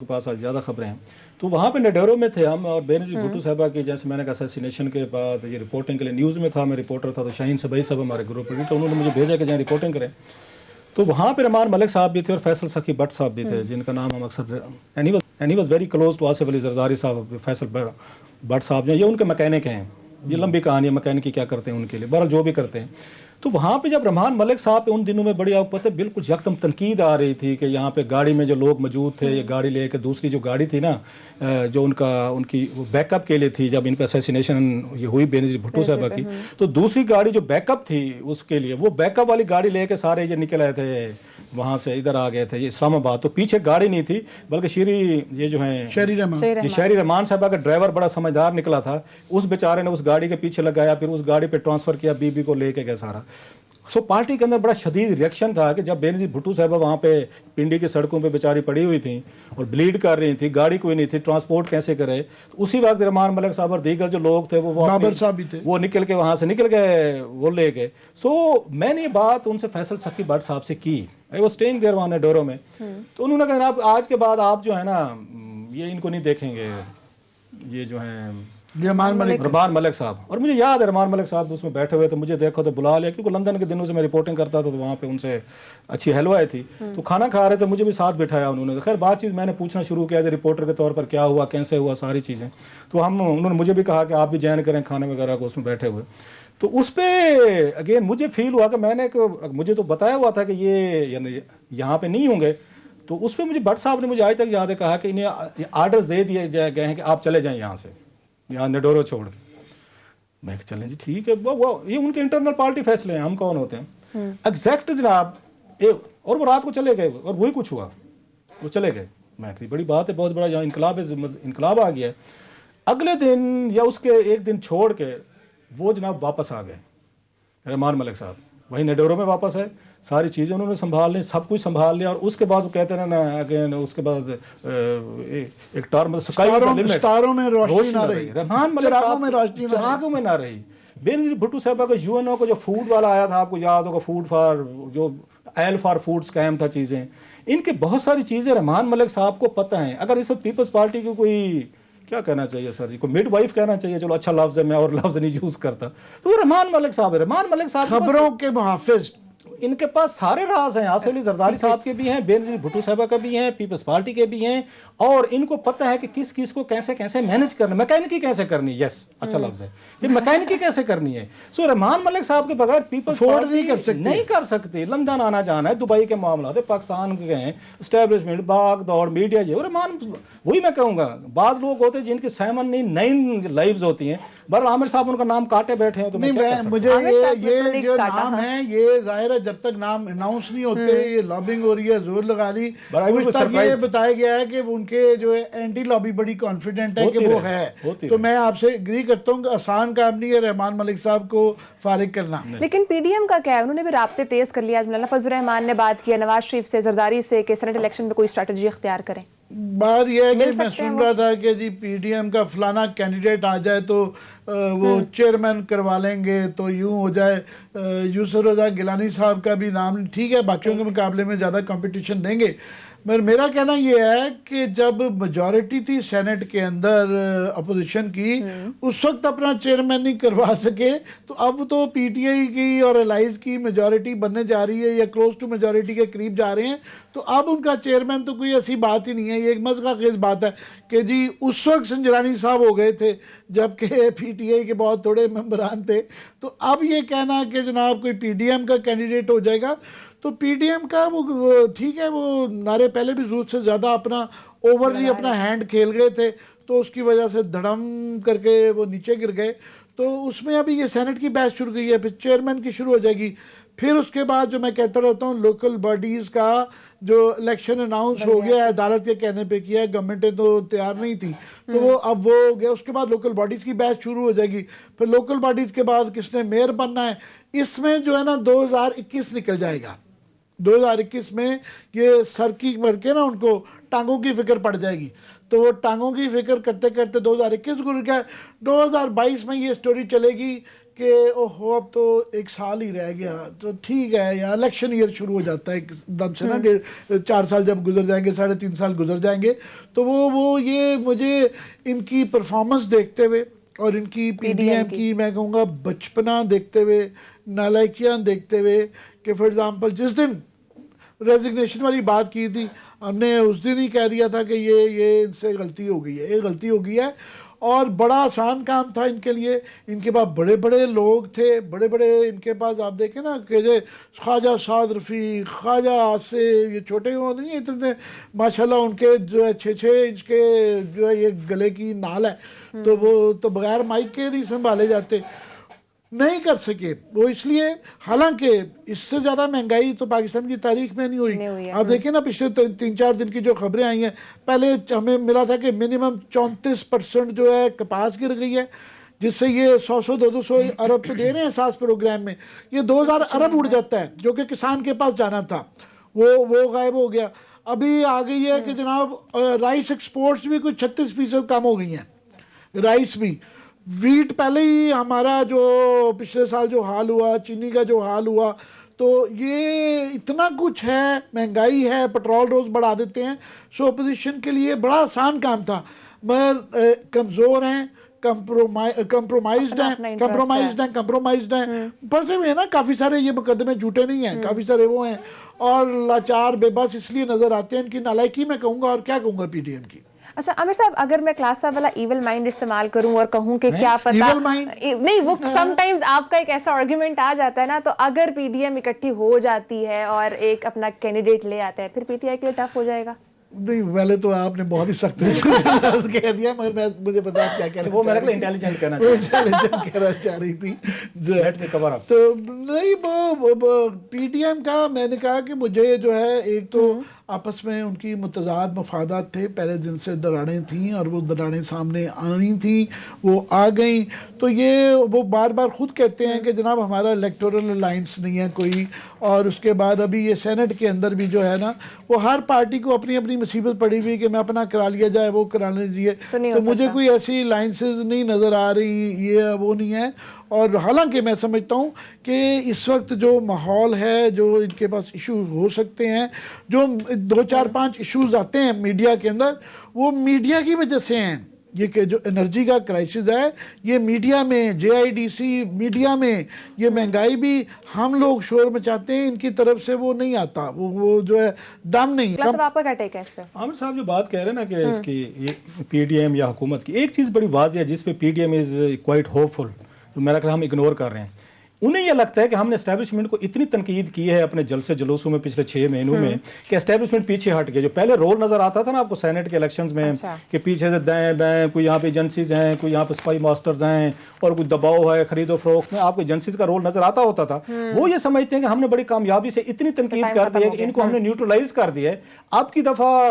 کے پاس آج زیادہ خبریں ہیں. تو وہاں پہ نڈیرو میں تھے ہم, اور بینظیر بھٹو صاحبہ کی جیسے میں نے کہا اسیسینیشن کے بعد یہ رپورٹنگ کے لیے نیوز میں تھا, میں رپورٹر تھا, تو شاہین سبئی صاحب ہمارے گروپ ایڈیٹر, انہوں نے مجھے بھیجا کہ جائیں رپورٹنگ کریں. تو وہاں پہ رحمان ملک صاحب بھی تھے اور فیصل سخی بٹ صاحب بھی تھے, جن کا نام ہم اکثر, and he was very close to Asif Ali Zardari صاحب. فیصل بٹ صاحب جو یہ ان کے مکینک ہیں, یہ لمبی کہانی ہے مکینکی کیا کرتے ہیں ان کے لیے, بہرحال جو بھی کرتے ہیں. تو وہاں پہ جب رحمان ملک صاحب پہ ان دنوں میں بڑی آپ پتہ بالکل یکدم تنقید آ رہی تھی کہ یہاں پہ گاڑی میں جو لوگ موجود تھے, یہ گاڑی لے کے دوسری جو گاڑی تھی نا جو ان کی بیک اپ کے لیے تھی, جب ان پہ اسیسینیشن یہ ہوئی بینظیر بھٹو صاحبہ کی, تو دوسری گاڑی جو بیک اپ تھی اس کے لیے, وہ بیک اپ والی گاڑی لے کے سارے یہ نکل آئے تھے وہاں سے, ادھر آ گئے تھے یہ اسلام آباد. تو پیچھے گاڑی نہیں تھی بلکہ یہ جو ہیں شہری رحمان صاحبہ کا ڈرائیور بڑا سمجھدار نکلا تھا, اس بیچارے نے اس گاڑی کے پیچھے لگایا, پھر اس گاڑی پہ ٹرانسفر کیا, بی بی کو لے کے گئے سارا. سو پارٹی کے اندر بڑا شدید ریئیکشن تھا کہ جب بینظیر بھٹو صاحبہ وہاں پہ پنڈی کی سڑکوں پہ بیچاری پڑی ہوئی تھیں اور بلیڈ کر رہی تھیں, گاڑی کوئی نہیں تھی, ٹرانسپورٹ کیسے کرے. اسی وقت رحمان ملک صاحب اور دیگر جو لوگ تھے وہ نکل کے وہاں سے نکل گئے, وہ لے گئے. سو میں نے یہ بات ان سے فیصل سخی بٹ صاحب سے کی, I was staying there وہاں ڈورو میں. تو انہوں نے کہا جناب آج کے بعد آپ جو ہے نا یہ ان کو نہیں دیکھیں گے, یہ جو ہیں رحمان ملک صاحب. اور مجھے یاد ہے رحمان ملک صاحب اس میں بیٹھے ہوئے تھے, مجھے دیکھو تو بلا لیا, کیونکہ لندن کے دنوں سے میں رپورٹنگ کرتا تھا, تو وہاں پہ ان سے اچھی ہیلو آئی تھی. تو کھانا کھا رہے تھے, مجھے بھی ساتھ بٹھایا انہوں نے. خیر بات چیت میں نے پوچھنا شروع کیا ایز رپورٹر کے طور پر, کیا ہوا کیسے ہوا ساری چیزیں. تو انہوں نے مجھے بھی کہا کہ آپ بھی جوائن کریں کھانے وغیرہ کو, اس میں بیٹھے ہوئے. تو اس پہ اگین مجھے فیل ہوا کہ میں نے مجھے تو بتایا ہوا تھا کہ یہ یہاں پہ نہیں ہوں گے. تو اس پہ مجھے بٹ صاحب نے مجھے آج تک یاد ہے کہا کہ انہیں آرڈرز دے دیے گئے ہیں کہ آپ چلے جائیں یہاں سے, یہاں نڈورو چھوڑ کے. میں چلیں جی ٹھیک ہے, یہ ان کے انٹرنل پارٹی فیصلے ہیں, ہم کون ہوتے ہیں. ایگزیکٹ جناب, اور وہ رات کو چلے گئے اور وہی کچھ ہوا, وہ چلے گئے. میں کہ بڑی بات ہے, بہت بڑا یہاں انقلاب آ گیا ہے. اگلے دن یا اس کے ایک دن چھوڑ کے وہ جناب واپس آ گئے رحمان ملک صاحب, وہی نڈورو میں واپس ہے, ساری چیزیں انہوں نے سنبھال لی, سب کچھ سنبھال لیا. اور اس کے بعد وہ کہتے ہیں نا اگین, اس کے بعد ایک ٹرم ستاروں میں روشنی نہ رہی, رحمان ملک صاحب چراغوں میں نہ رہی. بینظیر بھٹو صاحبہ کا یو این او کا جو فوڈ والا آیا تھا, آپ کو یاد ہوگا, فوڈ فار جو ایل فار فوڈ اسکیم تھا, چیزیں ان کے بہت ساری چیزیں رحمان ملک صاحب کو پتہ ہیں. اگر اس وقت پیپلز پارٹی کی کوئی کیا کہنا چاہیے سر جی, کو مڈ وائف کہنا چاہیے, چلو اچھا لفظ ہے, میں اور لفظ نہیں یوز کرتا. تو وہ رحمان ملک صاحب ہے. رحمان ملک صاحب خبروں کے محافظ, ان کے پاس سارے راز ہیں. آصف علی زرداری صاحب کے بھی ہیں, بینظیر بھٹو صاحبہ کا بھی ہیں, پیپلز پارٹی کے بھی ہیں, اور ان کو پتہ ہے کہ کس چیز کو کیسے کیسے مینج کرنا, میکینکی کیسے کرنی. یس اچھا لفظ ہے, یہ میکینکی کیسے کرنی ہے. سو رحمان ملک صاحب کے بغیر پیپلز پارٹی نہیں کر سکتی. لندن آنا جانا ہے, دبئی کے معاملات ہے, پاکستان کے ہیں, اسٹیبلشمنٹ, بھاگ دوڑ, میڈیا, یہ رحمان, وہی میں کہوں گا. بعض لوگ ہوتے ہیں جن کی 7-9 لائفز ہوتی ہیں. بہرحال عامر صاحب ان کا نام کاٹے بیٹھے ہیں, تو مجھے یہ جو نام ہے, یہ ظاہر ہے جب تک نام اناؤنس نہیں ہوتے, یہ لابنگ ہو رہی ہے, زور لگا رہی, اس تک یہ بتایا گیا ہے کہ ان کے جو اینٹی لابی بڑی کانفیڈنٹ ہے کہ وہ ہے. تو میں آپ سے اگری کرتا ہوں کہ آسان کام نہیں ہے رحمان ملک صاحب کو فارغ کرنا. لیکن پی ڈی ایم کا کیا ہے, انہوں نے بھی رابطے تیز کر لیا. مولانا فضل الرحمان نے بات کیا نواز شریف سے, زرداری سے, کہ سینٹ الیکشن میں کوئی اسٹریٹجی اختیار کریں. بات یہ ہے کہ میں سن رہا تھا کہ جی پی ڈی ایم کا فلانا کینڈیڈیٹ آ جائے تو وہ چیئرمین کروا لیں گے, تو یوں ہو جائے. یوسف رضا گیلانی صاحب کا بھی نام ٹھیک ہے, باقیوں کے مقابلے میں زیادہ کمپٹیشن دیں گے. میرا کہنا یہ ہے کہ جب میجورٹی تھی سینٹ کے اندر اپوزیشن کی, اس وقت اپنا چیئرمین نہیں کروا سکے, تو اب تو پی ٹی آئی کی اور الائز کی میجورٹی بننے جا رہی ہے, یا کلوز ٹو میجورٹی کے قریب جا رہے ہیں, تو اب ان کا چیئرمین تو کوئی ایسی بات ہی نہیں ہے. یہ ایک مذہق خیز بات ہے کہ جی اس وقت سنجرانی صاحب ہو گئے تھے جبکہ پی ٹی آئی کے بہت تھوڑے ممبران تھے. تو اب یہ کہنا کہ جناب کوئی پی ڈی ایم کا کینڈیڈیٹ ہو جائے گا, تو پی ڈی ایم کا وہ ٹھیک ہے, وہ نعرے پہلے بھی ضرورت سے زیادہ اپنا اوورلی اپنا ہینڈ کھیل گئے تھے, تو اس کی وجہ سے دھڑم کر کے وہ نیچے گر گئے. تو اس میں ابھی یہ سینٹ کی بحث شروع گئی ہے, پھر چیئرمین کی شروع ہو جائے گی. پھر اس کے بعد جو میں کہتا رہتا ہوں, لوکل باڈیز کا جو الیکشن اناؤنس ہو گیا ہے, عدالت کے کہنے پہ کیا ہے, گورنمنٹیں تو تیار نہیں تھیں, تو وہ اب وہ ہو گیا. اس کے بعد لوکل باڈیز کی بحث شروع ہو جائے گی. پھر لوکل باڈیز کے بعد کس نے میئر بننا ہے, اس میں جو ہے نا 2021 نکل جائے گا. 2021 میں یہ سر کی بڑھ کے نا ان کو ٹانگوں کی فکر پڑ جائے گی, تو وہ ٹانگوں کی فکر کرتے کرتے 2021 گزر گیا. 2022 میں یہ سٹوری چلے گی کہ اوہو اب تو 1 سال ہی رہ گیا تو ٹھیک ہے، یا الیکشن ایئر شروع ہو جاتا ہے ایک دم سے نا، کہ 4 سال جب گزر جائیں گے، 3.5 سال گزر جائیں گے، تو وہ یہ مجھے ان کی پرفارمنس دیکھتے ہوئے اور ان کی پی ڈی ایم کی میں کہوں گا بچپنا دیکھتے ہوئے، نالائکیاں دیکھتے ہوئے، کہ فار ایگزامپل جس دن ریزگنیشن والی بات کی تھی، ہم نے اس دن ہی کہہ دیا تھا کہ یہ ان سے غلطی ہو گئی ہے، یہ غلطی ہو گئی ہے، اور بڑا آسان کام تھا ان کے لیے. ان کے پاس بڑے بڑے لوگ تھے، بڑے بڑے ان کے پاس آپ دیکھیں نا کہ خواجہ سعد رفیع، خواجہ آصف، یہ چھوٹے وہ نہیں ہیں اتنے، ماشاءاللہ ان کے جو ہے 6 انچ کے جو ہے یہ گلے کی نال ہے، تو وہ تو بغیر مائک کے نہیں سنبھالے جاتے. نہیں کر سکے وہ اس لیے، حالانکہ اس سے زیادہ مہنگائی تو پاکستان کی تاریخ میں نہیں ہوئی. آپ دیکھیں نا پچھلے 3-4 دن کی جو خبریں آئی ہیں، پہلے ہمیں ملا تھا کہ منیمم 34% جو ہے کپاس گر گئی ہے، جس سے یہ 100-200 ارب تو دے رہے ہیں احساس پروگرام میں، یہ 2000 ارب اڑ جاتا ہے جو کہ کسان کے پاس جانا تھا، وہ غائب ہو گیا. ابھی آ گئی ہے کہ جناب رائس ایکسپورٹس بھی کوئی 36% کم ہو گئی ہیں، رائس بھی. ویٹ پہلے ہی ہمارا جو پچھلے سال جو حال ہوا، چینی کا جو حال ہوا، تو یہ اتنا کچھ ہے، مہنگائی ہے، پٹرول روز بڑھا دیتے ہیں. سو اپوزیشن کے لیے بڑا آسان کام تھا، مگر کمزور ہیں، کمپرومائزڈ ہیں، پھنسے ہوئے ہیں نا. کافی سارے یہ مقدمے جھوٹے نہیں ہیں، کافی سارے وہ ہیں، اور لاچار بے بس اس لیے نظر آتے ہیں. ان کی نالائکی میں کہوں گا، اور کیا کہوں گا پی ٹی ایم کی. اچھا عامر صاحب، اگر میں کلاس صاحب والا ایول مائنڈ استعمال کروں اور کہوں کہ کیا پتا، ایول مائنڈ نہیں، وہ سم ٹائمز آپ کا ایک ایسا آرگیومنٹ آ جاتا ہے نا، تو اگر پی ڈی ایم اکٹھی ہو جاتی ہے اور ایک اپنا کینڈیڈیٹ لے آتا ہے، پھر پی ٹی آئی کے لیے ٹف ہو جائے گا؟ نہیں، پہلے تو آپ نے بہت ہی سخت کہہ دیا، مگر مجھے پتا آپ کیا کہنا وہ میرے انٹیلیجنٹ کہنا چاہ رہی تھی. تو تو نہیں، وہ پی ٹی ایم کا میں نے کہا کہ مجھے جو ہے، ایک تو آپس میں ان کی متضاد مفادات تھے، پہلے دن سے دراڑیں تھیں، اور وہ دراڑیں سامنے آنی تھیں، وہ آ گئیں. تو یہ وہ بار بار خود کہتے ہیں کہ جناب ہمارا الیکٹورل الائنس نہیں ہے کوئی، اور اس کے بعد ابھی یہ سینٹ کے اندر بھی جو ہے نا، وہ ہر پارٹی کو اپنی اپنی مصیبت پڑی ہوئی کہ میں اپنا کرا لیا جائے، وہ کرا لیجیے. تو مجھے کوئی ایسی لائنسز نہیں نظر آ رہی، یہ وہ نہیں ہے. اور حالانکہ میں سمجھتا ہوں کہ اس وقت جو ماحول ہے، جو ان کے پاس ایشوز ہو سکتے ہیں، جو 2-4-5 ایشوز آتے ہیں میڈیا کے اندر، وہ میڈیا کی وجہ سے ہیں. یہ کہ جو انرجی کا کرائسس ہے، یہ میڈیا میں، جے آئی ڈی سی میڈیا میں، یہ مہنگائی بھی ہم لوگ شور مچاتے ہیں، ان کی طرف سے وہ نہیں آتا، وہ جو ہے دم نہیں. آپ کا کیا ٹیک ہے اس پہ؟ عامر صاحب جو بات کہہ رہے ہیں نا کہ اس کی پی ڈی ایم یا حکومت کی، ایک چیز بڑی واضح ہے جس پہ P D M is quite hopeful, جو میرا خیال ہم اگنور کر رہے ہیں. انہیں یہ لگتا ہے کہ ہم نے اسٹیبلشمنٹ کو اتنی تنقید کی ہے اپنے جلسے جلوسوں میں پچھلے 6 مہینوں میں کہ اسٹیبلشمنٹ پیچھے ہٹ گیا. جو پہلے رول نظر آتا تھا نا آپ کو سینٹ کے الیکشنز میں کہ پیچھے سے دائیں بائیں، کوئی یہاں پہ ایجنسیز ہیں، کوئی یہاں پہ اسپائی ماسٹرز ہیں، اور کوئی دباؤ ہے خرید و فروخت میں، آپ کو ایجنسیز کا رول نظر آتا ہوتا تھا. وہ یہ سمجھتے ہیں کہ ہم نے بڑی کامیابی سے اتنی تنقید کر دی ہے کہ ان کو ہم نے نیوٹرلائز کر دیا ہے. اب کی دفعہ